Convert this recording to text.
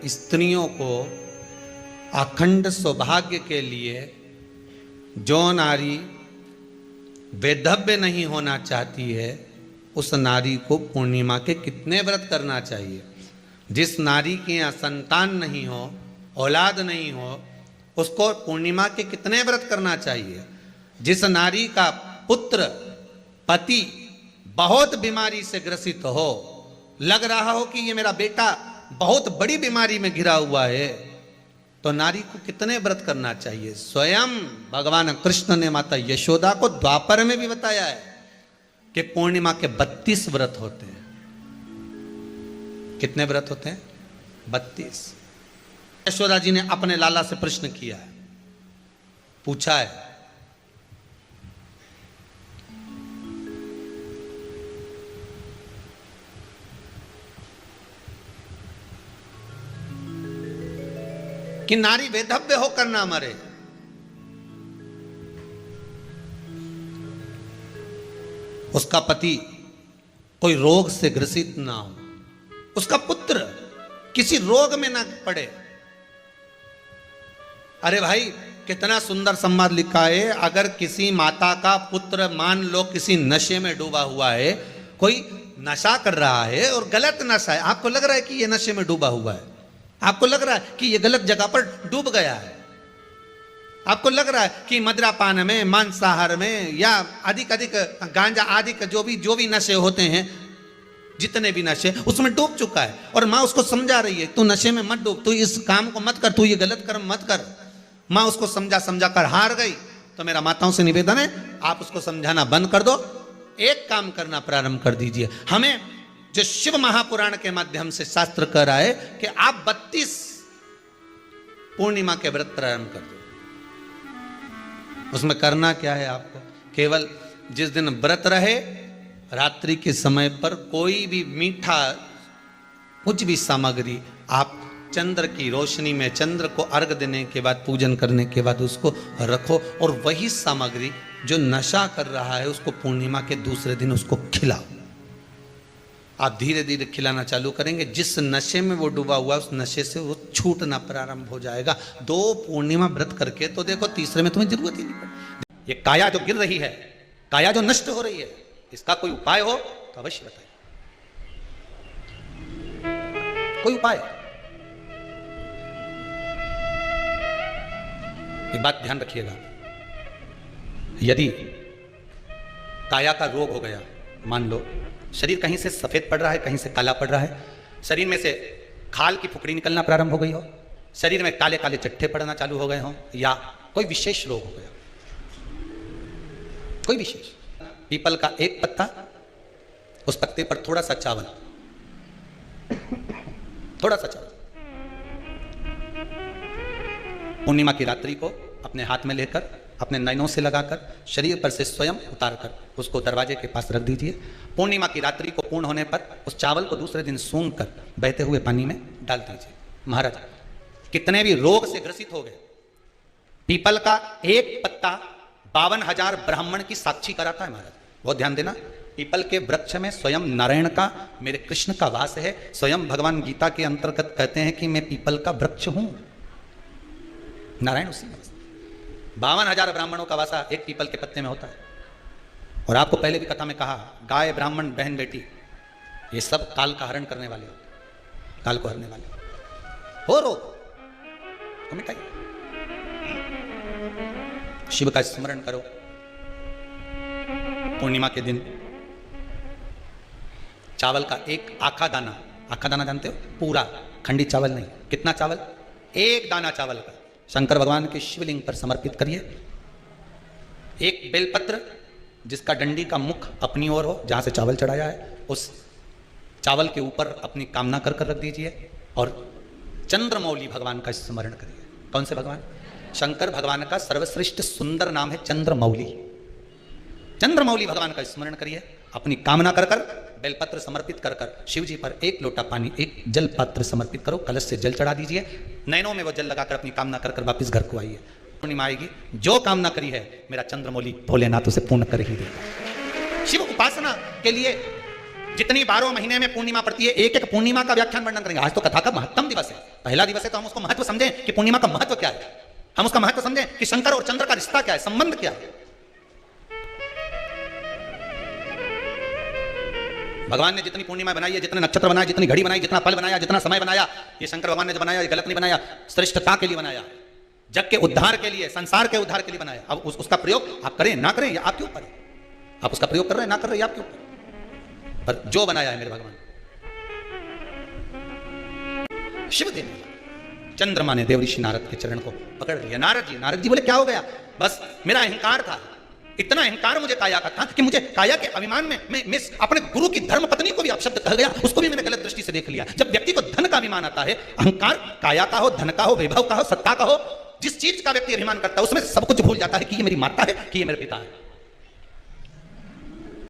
स्त्रियों को अखंड सौभाग्य के लिए जो नारी वैधव्य नहीं होना चाहती है उस नारी को पूर्णिमा के कितने व्रत करना चाहिए। जिस नारी के यहाँ संतान नहीं हो, औलाद नहीं हो, उसको पूर्णिमा के कितने व्रत करना चाहिए। जिस नारी का पुत्र पति बहुत बीमारी से ग्रसित हो, लग रहा हो कि ये मेरा बेटा बहुत बड़ी बीमारी में घिरा हुआ है, तो नारी को कितने व्रत करना चाहिए। स्वयं भगवान कृष्ण ने माता यशोदा को द्वापर में भी बताया है कि पूर्णिमा के 32 व्रत होते हैं। कितने व्रत होते हैं? 32। यशोदा जी ने अपने लाला से प्रश्न किया है, पूछा है कि नारी वैधव्य होकर ना मरे। उसका पति कोई रोग से ग्रसित ना हो, उसका पुत्र किसी रोग में ना पड़े। अरे भाई कितना सुंदर संवाद लिखा है। अगर किसी माता का पुत्र मान लो किसी नशे में डूबा हुआ है, कोई नशा कर रहा है और गलत नशा है, आपको लग रहा है कि ये नशे में डूबा हुआ है, आपको लग रहा है कि ये गलत जगह पर डूब गया है, आपको लग रहा है कि मदिरापान में, मांसाहार में या अधिक गांजा आदि का जो भी नशे होते हैं, जितने भी नशे, उसमें डूब चुका है। और माँ उसको समझा रही है, तू नशे में मत डूब, तू इस काम को मत कर, तू ये गलत कर्म मत कर। माँ उसको समझा कर हार गई। तो मेरा माताओं से निवेदन है, आप उसको समझाना बंद कर दो, एक काम करना प्रारंभ कर दीजिए। हमें जो शिव महापुराण के माध्यम से शास्त्र कह रहा है कि आप 32 पूर्णिमा के व्रत प्रारंभ कर दो। उसमें करना क्या है आपको? केवल जिस दिन व्रत रहे, रात्रि के समय पर कोई भी मीठा कुछ भी सामग्री आप चंद्र की रोशनी में, चंद्र को अर्घ देने के बाद, पूजन करने के बाद उसको रखो, और वही सामग्री जो नशा कर रहा है उसको पूर्णिमा के दूसरे दिन उसको खिलाओ। आप धीरे धीरे खिलाना चालू करेंगे, जिस नशे में वो डूबा हुआ उस नशे से वो छूटना प्रारंभ हो जाएगा। 2 पूर्णिमा व्रत करके तो देखो, तीसरे में तुम्हें जरूरत ही नहीं पड़ेगी। ये काया जो गिर रही है, काया जो नष्ट हो रही है, इसका कोई उपाय हो तो अवश्य बताइए। कोई उपाय? एक बात ध्यान रखिएगा, यदि काया का रोग हो गया, मान लो शरीर कहीं से सफेद पड़ रहा है, कहीं से काला पड़ रहा है, शरीर में से खाल की फुकड़ी निकलना प्रारंभ हो गई हो, शरीर में काले काले चट्टे पड़ना चालू हो गए हो, या कोई विशेष रोग हो गया, कोई विशेष, पीपल का एक पत्ता, उस पत्ते पर थोड़ा सा चावल, थोड़ा सा चावल, पूर्णिमा की रात्रि को अपने हाथ में लेकर, अपने नयनों से लगाकर, शरीर पर से स्वयं उतारकर उसको दरवाजे के पास रख दीजिए। पूर्णिमा की रात्रि को पूर्ण होने पर उस चावल को दूसरे दिन सूंघ कर बहते हुए पानी में डाल दीजिए। महाराज कितने भी रोग से ग्रसित हो गए, पीपल का एक पत्ता 52,000 ब्राह्मण की साक्षी कराता है। महाराज बहुत ध्यान देना, पीपल के वृक्ष में स्वयं नारायण का, मेरे कृष्ण का वास है। स्वयं भगवान गीता के अंतर्गत कहते हैं कि मैं पीपल का वृक्ष हूं, नारायण उसी में। 52,000 ब्राह्मणों का वासा एक पीपल के पत्ते में होता है। और आपको पहले भी कथा में कहा, गाय, ब्राह्मण, बहन, बेटी, ये सब काल का हरण करने वाले होते, काल को हरने वाले हो। रोग तो मिटाइए, शिव का स्मरण करो। पूर्णिमा के दिन चावल का एक आखा दाना, आखा दाना जानते हो? पूरा, खंडी चावल नहीं। कितना चावल? एक दाना चावल का शंकर भगवान के शिवलिंग पर समर्पित करिए। एक बेलपत्र जिसका डंडी का मुख अपनी ओर हो, जहां से चावल चढ़ाया है, उस चावल के ऊपर अपनी कामना कर कर रख दीजिए। और चंद्रमौली भगवान का स्मरण करिए। कौन से भगवान? शंकर भगवान का सर्वश्रेष्ठ सुंदर नाम है चंद्रमौली। चंद्रमौली भगवान का स्मरण करिए, अपनी कामना कर कर बेलपत्र समर्पित कर कर शिव जी पर एक लोटा पानी, एक जल पात्र समर्पित करो, कलश से जल चढ़ा दीजिए, नैनों में वो जल लगाकर अपनी कामना कर कर वापिस घर को आइए। पूर्णिमा आएगी, जो कामना करी है मेरा चंद्रमौली भोलेनाथ उसे पूर्ण कर ही देगा। शिव उपासना के लिए जितनी 12 महीने में पूर्णिमा पड़ती है, एक एक पूर्णिमा का व्याख्यान वर्णन करेंगे। आज तो कथा का महत्तम दिवस है, पहला दिवस है, तो हम उसको महत्व समझें कि पूर्णिमा का महत्व क्या है, हम उसका महत्व समझें कि शंकर और चंद्र का रिश्ता क्या है, संबंध क्या है। भगवान ने जितनी पूर्णिमा बनाई है, जितने नक्षत्र बनाए, जितनी घड़ी बनाई, जितना पल बनाया, जितना समय बनाया, ये शंकर भगवान ने जो बनाया ये गलत नहीं बनाया, श्रेष्ठता के लिए बनाया, जग के उद्धार के लिए, संसार के उद्धार के लिए बनाया। अब उसका प्रयोग आप करें ना करें, या आपके ऊपर है। आप उसका प्रयोग कर रहे हैं ना कर रहे हैं, आपके ऊपर। पर जो बनाया है मेरे भगवान, शिव देव, चंद्रमा ने देव ऋषि नारद के चरण को पकड़ लिया। नारद जी बोले क्या हो गया? बस मेरा अहंकार था, इतना अहंकार मुझे काया का था कि मुझे काया के अभिमान में मैं अपने गुरु की धर्म पत्नी को भी अपशब्द कह गया, उसको भी मैंने गलत दृष्टि से देख लिया। जब व्यक्ति को धन का अभिमान आता है, अहंकार काया का हो, धन का हो, वैभव का हो, सत्ता का हो, जिस चीज का व्यक्ति अभिमान करता है उसमें सब कुछ भूल जाता है कि ये मेरी माता है, कि ये मेरे पिता है।